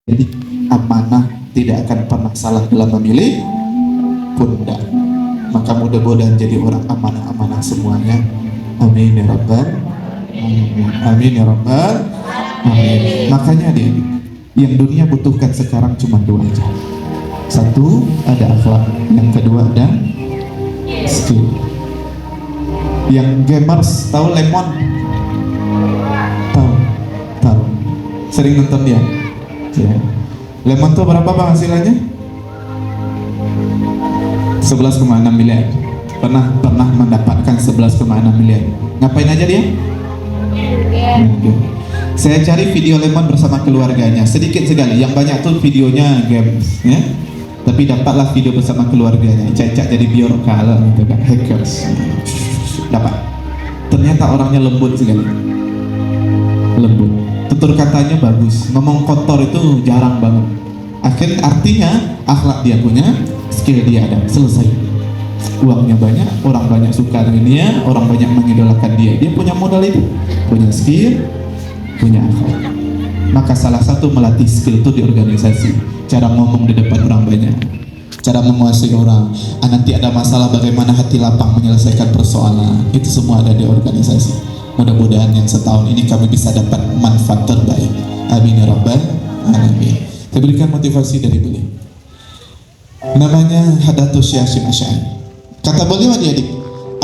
Jadi amanah tidak akan pernah salah dalam memilih pundak. Maka mudah-mudahan jadi orang amanah-amanah semuanya. Amin ya rabbal alamin. Amin ya rabbal alamin. Makanya adik-adik, yang dunia butuhkan sekarang cuma dua aja. Satu, ada akhlak. Yang kedua ada skill. Yang gamers tahu Lemon? Tahu. Sering nonton dia? Ya. Lemon tuh berapa bang hasilnya? 11,6 miliar. Pernah mendapatkan 11,6 miliar. Ngapain aja dia? Saya cari video Lemon bersama keluarganya. Sedikit sekali. Yang banyak tuh videonya games, ya. Tapi dapatlah video bersama keluarganya. Cacak jadi biorka lah, gitu kan. Hackers. Dapat. Ternyata orangnya lembut sekali. Lembut. Tutur katanya bagus. Ngomong kotor itu jarang banget. Artinya akhlak dia punya, skill dia ada. Selesai. Uangnya banyak, orang banyak suka dengan dia, orang banyak mengidolakan dia. Dia punya modal itu, punya skill, punya akhlak. Maka salah satu melatih skill itu di organisasi. Cara ngomong di depan orang banyak, cara menguasai orang. Nanti ada masalah, bagaimana hati lapang menyelesaikan persoalan. Itu semua ada di organisasi. Mudah-mudahan yang setahun ini kami bisa dapat manfaat terbaik. Amin ya rabbal alamin. Saya berikan motivasi dari beliau. Namanya Hadatus Syahsyim Asy'ari. Kata beliau, adik-adik,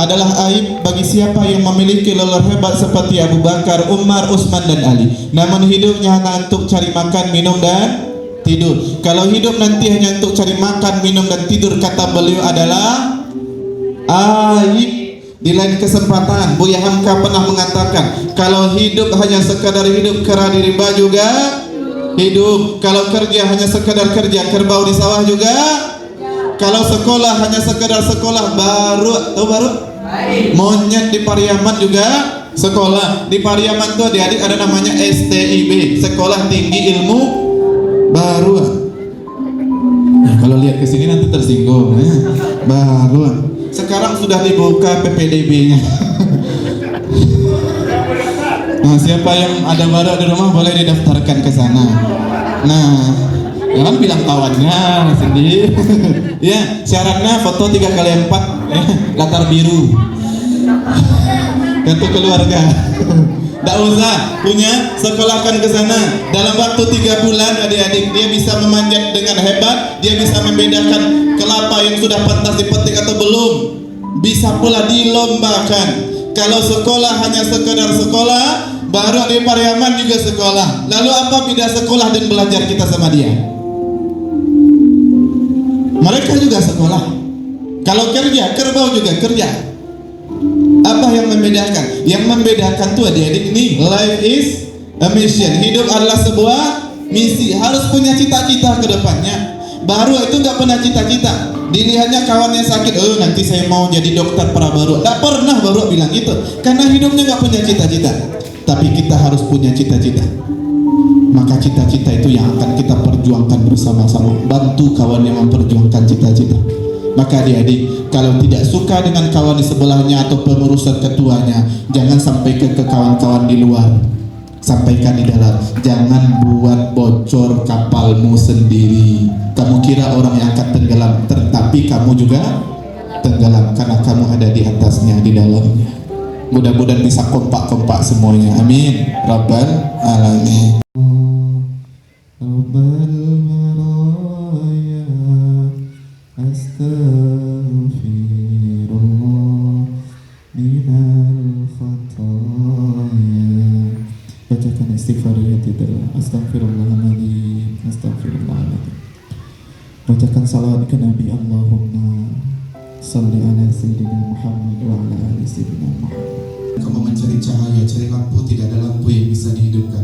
adalah aib bagi siapa yang memiliki leluhur hebat seperti Abu Bakar, Umar, Utsman dan Ali, namun hidupnya hanya untuk cari makan, minum dan tidur. Kalau hidup nanti hanya untuk cari makan, minum dan tidur, kata beliau, adalah aib. Di lain kesempatan Buya Hamka pernah mengatakan, kalau hidup hanya sekadar hidup, kera di rimba juga hidup. Kalau kerja hanya sekadar kerja, kerbau di sawah juga. Kalau sekolah hanya sekadar sekolah, baru monyet di Pariaman juga sekolah. Di Pariaman tuh adik-adik ada namanya STIB, Sekolah Tinggi Ilmu Baru. Nah, kalau lihat ke sini nanti tersinggung, ya. Baru. Sekarang sudah dibuka PPDB-nya. Nah, siapa yang ada baru di rumah boleh didaftarkan ke sana. Nah, jangan bilang kawannya sendiri. Ya, syaratnya foto 3x4, latar biru. Kartu keluarga. Tidak usah punya, sekolahkan ke sana. Dalam waktu 3 bulan adik-adik dia bisa memanjat dengan hebat. Dia bisa membedakan kelapa yang sudah pantas dipetik atau belum. Bisa pula dilombakan. Kalau sekolah hanya sekedar sekolah, baru di Pariaman juga sekolah. Lalu apa beda sekolah dan belajar kita sama dia? Mereka juga sekolah. Kalau kerja, kerbau juga kerja. Apa yang membedakan? Yang membedakan tuh adik-adik ini, life is a mission. Hidup adalah sebuah misi. Harus punya cita-cita ke depannya. Baru itu nggak pernah cita-cita. Dilihatnya kawannya sakit, nanti saya mau jadi dokter para baru. Nggak pernah baru bilang gitu, karena hidupnya nggak punya cita-cita. Tapi kita harus punya cita-cita. Maka cita-cita itu yang akan kita perjuangkan bersama-sama. Bantu kawan yang memperjuangkan cita-cita. Maka adik-adik, kalau tidak suka dengan kawan di sebelahnya atau pengurusan ketuanya, jangan sampaikan ke kawan-kawan di luar. Sampaikan di dalam. Jangan buat bocor kapalmu sendiri. Kamu kira orang yang akan tenggelam, tetapi kamu juga tenggelam karena kamu ada di atasnya, di dalamnya. Mudah-mudahan bisa kompak-kompak semuanya. Amin rabbal alamin. Bacakan istighfariyat itu. Astagfirullahaladzim, astagfirullahaladzim. Bacakan salawat ke Nabi. Allahumma salli ala Sayyidina Muhammad wa ala ali Sayyidina Muhammad. Kamu mencari cahaya, cari lampu, tidak ada lampu yang bisa dihidupkan.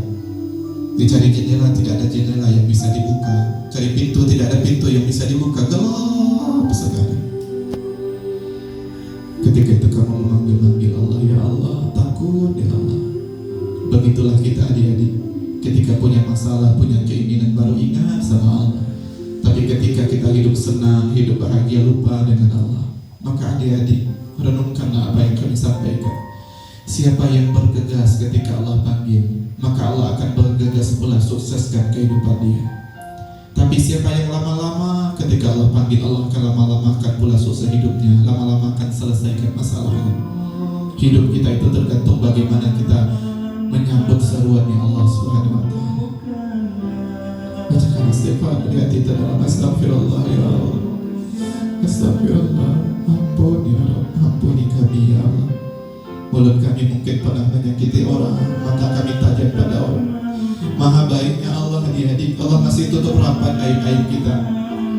Dicari jendela, tidak ada jendela yang bisa dibuka. Cari pintu, tidak ada pintu yang bisa dibuka. Gelap sekali. Ketika itu kamu memanggil Allah, ya Allah, takut ya Allah. Begitulah kita adik-adik. Ketika punya masalah, punya keinginan, baru ingat sama Allah. Tapi ketika kita hidup senang, hidup bahagia, lupa dengan Allah. Maka adik-adik, renungkanlah apa yang kami sampaikan. Siapa yang bergegas ketika Allah panggil, maka Allah akan bergegas pula sukseskan kehidupan dia. Tapi siapa yang lama-lama, ketika Allah panggil, Allah akan lama-lamakan pula susah hidupnya, lama-lama akan selesaikan masalahnya. Hidup kita itu tergantung bagaimana kita menyambut seruannya Allah Subhanahu wa Ta'ala. Bacakan istighfar dari hati dalam astagfirullah ya Allah, astagfirullah, ampun ya Allah, ampuni kami ya Allah. Mulut kami mungkin pernah menyakiti orang, mata kami tajam pada orang. Maha baiknya Allah, adik-adik, Allah masih tutup rapat aib-aib kita.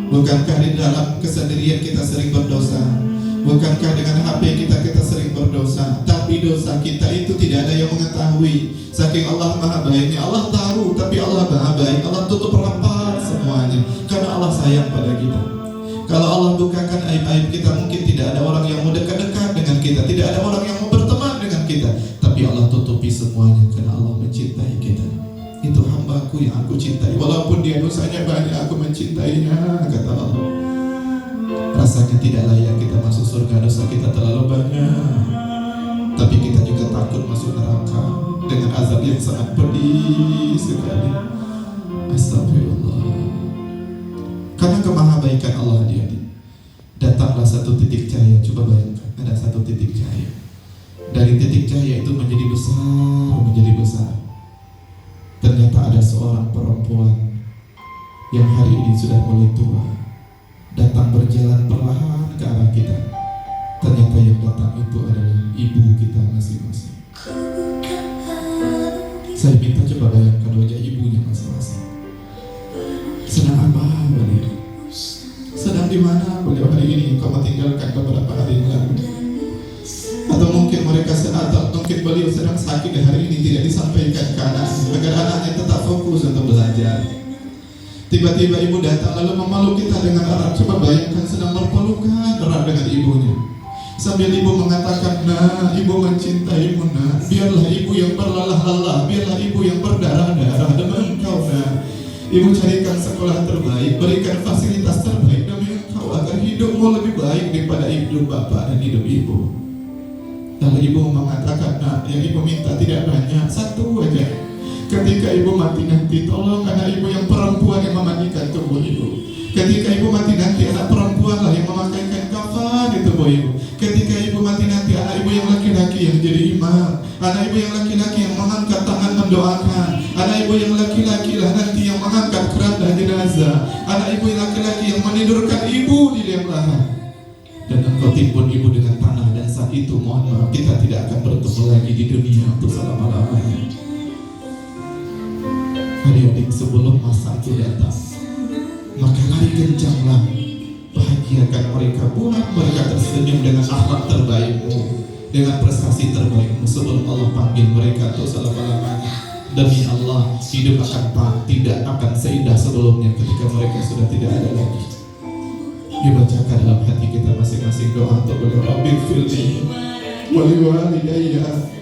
Bukankah di dalam kesendirian kita sering berdosa? Bukankah dengan HP kita sering berdosa? Tapi dosa kita itu tidak ada yang mengetahui. Saking Allah maha baiknya, Allah tahu, tapi Allah maha baik, Allah tutup rapat semuanya, karena Allah sayang pada kita. Kalau Allah bukakan aib-aib kita, mungkin tidak ada orang yang mau dekat-dekat dengan kita, tidak ada orang yang mau berteman dengan kita. Tapi Allah tutupi semuanya karena Allah mencintai kita. Itu hambaku yang aku cintai, walaupun dia dosanya banyak, aku mencintainya, kata Allah. Rasanya tidak layak kita masuk surga, dosa kita terlalu banyak. Tapi kita juga takut masuk neraka dengan azab yang sangat pedih sekali. Astagfirullah. Karena kemahabaikan Allah adik-adik, datanglah satu titik cahaya. Coba bayangkan, ada satu titik cahaya. Dari titik cahaya itu menjadi besar, menjadi besar. Ternyata ada seorang perempuan yang hari ini sudah mulai tua, datang berjalan perlahan ke arah kita. Ternyata yang datang itu adalah ibu kita masing-masing. Saya minta coba bayangkan wajah ibunya masing-masing. Sedang apa beliau? Sedang di mana beliau hari ini? Kau meninggalkan beberapa hari yang lalu. Atau mungkin mereka atau mungkin beliau sedang sakit dan hari ini tidak disampaikan ke anaknya agar anaknya tetap fokus untuk belajar. Tiba-tiba ibu datang lalu memeluk kita dengan erat. Coba bayangkan sedang berpelukan erat dengan ibunya. Sambil ibu mengatakan, nah, ibu mencintaimu, nah. Biarlah ibu yang berlelah-lelah, biarlah ibu yang berdarah-darah demi engkau, nah. Ibu carikan sekolah terbaik, berikan fasilitas terbaik demi engkau, agar hidupmu lebih baik daripada hidup bapak dan hidup ibu. Lalu ibu mengatakan, nah, yang ibu minta tidak banyak, satu aja. Ketika ibu mati nanti, tolong anak ibu yang perempuan yang memandikan tubuh ibu. Ketika ibu mati nanti, anak perempuanlah yang memakaikan kafan di tubuh ibu. Ketika ibu mati nanti, anak ibu yang laki-laki yang jadi imam. Anak ibu yang laki-laki yang mengangkat tangan mendoakan. Anak ibu yang laki-laki lah nanti yang mengangkat keranda jenazah. Anak ibu yang laki-laki yang menidurkan ibu di liang lahat. Dan engkau timbun ibu dengan tanah, dan saat itu mohon maaf kita tidak akan bertemu lagi di dunia untuk selama-lamanya. Adik-adik, sebelum masa itu datang, maka lari kencanglah, bahagiakan mereka, buat mereka tersenyum dengan akhlak terbaikmu, dengan prestasi terbaikmu sebelum Allah panggil mereka untuk selama-lamanya. Demi Allah, hidup tidak akan seindah sebelumnya ketika mereka sudah tidak ada lagi. Dibacakan dalam hati kita masing-masing doa untuk beliau. Rabbil firli wali walidayya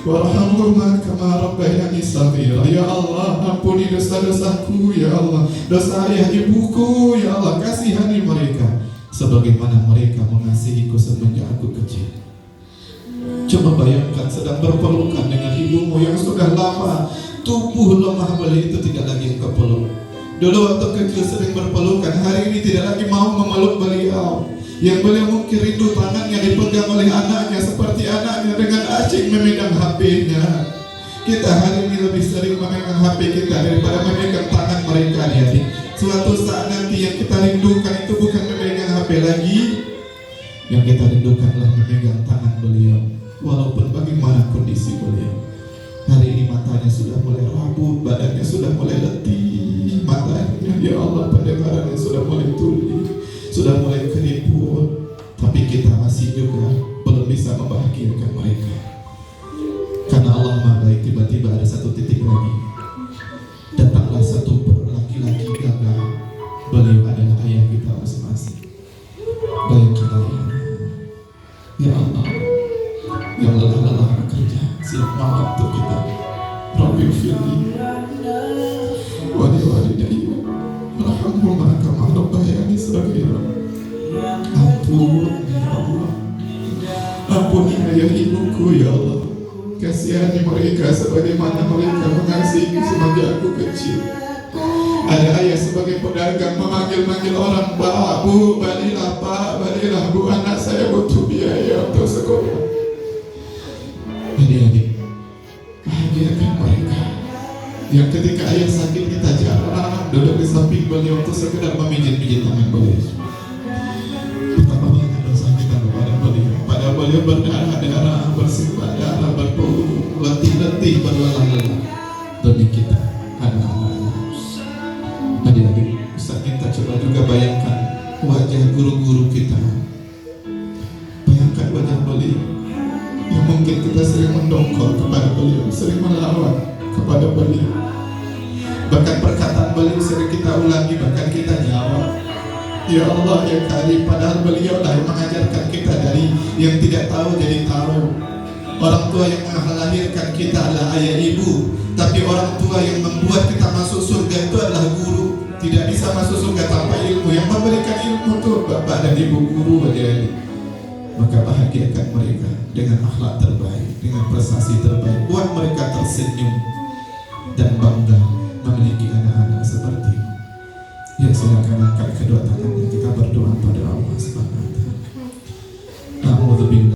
warhamhuma kama rabbayani shaghira. Ya Allah, ampuni dosa-dosaku ya Allah, dosa ayah ibuku ya Allah, kasihani mereka sebagaimana mereka mengasihiku semenjak aku kecil. Coba bayangkan sedang berpelukan dengan ibumu yang sudah lama tubuh lemah beliau itu tidak lagi engkau peluk. Dulu waktu kecil sering berpelukan, hari ini tidak lagi mau memeluk beliau. Yang beliau mungkin rindu tangannya dipegang oleh anaknya seperti anaknya dengan asyik memegang HP-nya. Kita hari ini lebih sering memegang HP kita daripada memegang tangan mereka, adik-adik. Suatu saat nanti yang kita rindukan itu bukan memegang HP lagi. Yang kita rindukanlah memegang tangan beliau, walaupun bagaimana kondisi beliau. Hari ini matanya sudah mulai rabun, badannya sudah mulai letih, matanya ya Allah, pendengarannya sudah mulai tuli, sudah mulai keriput. Tapi kita masih juga belum bisa membahagiakan mereka. Karena Allah Maha Baik, tiba-tiba ada satu titik lagi. Datanglah satu laki-laki gagah. Beliau adalah ayah kita masing-masing. Bayangkan ayah, ya Allah, yang lelah-lelah bekerja siang malam untuk kita. Rabbil firli wali walidayya warhamhuma kama rabbayani shaghira. Ampun ya Allah, ampuni ayah ibuku ya Allah, kasihani mereka sebagaimana mereka mengasihi semenjak aku kecil. Ada ayah sebagai pedagang memanggil-manggil orang, "Pak, Bu, balilah Pak, balilah Bu, anak saya butuh biaya untuk sekolah." Adik-adik, bahagiakan mereka yang ketika ayah sakit kita jarang duduk di samping beliau untuk sekedar memijit-mijit tangan beliau. Betapa banyak dosa kita kepada beliau. Pada beliau berdarah-darah, bersimbah darah, berpuluh letih-letih, berlelah-lelah demi kita, anak-anak. Adik-adik, Ustaz kita coba juga bayangkan wajah guru-guru kita. Bayangkan wajah beliau yang mungkin kita sering mendongkol kepada beliau, sering melawan kepada beliau. Bahkan perkataan beliau sering kita ulangi, bahkan kita jawab, "Ya Allah ya Karim," padahal beliau lah yang mengajarkan kita dari yang tidak tahu jadi tahu. Orang tua yang melahirkan kita adalah ayah ibu, tapi orang tua yang membuat kita masuk surga itu adalah guru. Tidak bisa masuk surga tanpa ilmu. Yang memberikan ilmu itu bapak dan ibu guru, adik-adik. Maka bahagiakan mereka dengan akhlak terbaik, dengan prestasi terbaik. Buat mereka tersenyum dan bangga memiliki anak-anak seperti itu. Ya, silakan angkat kedua tangannya, kita berdoa pada Allah Subhanahu wa taala.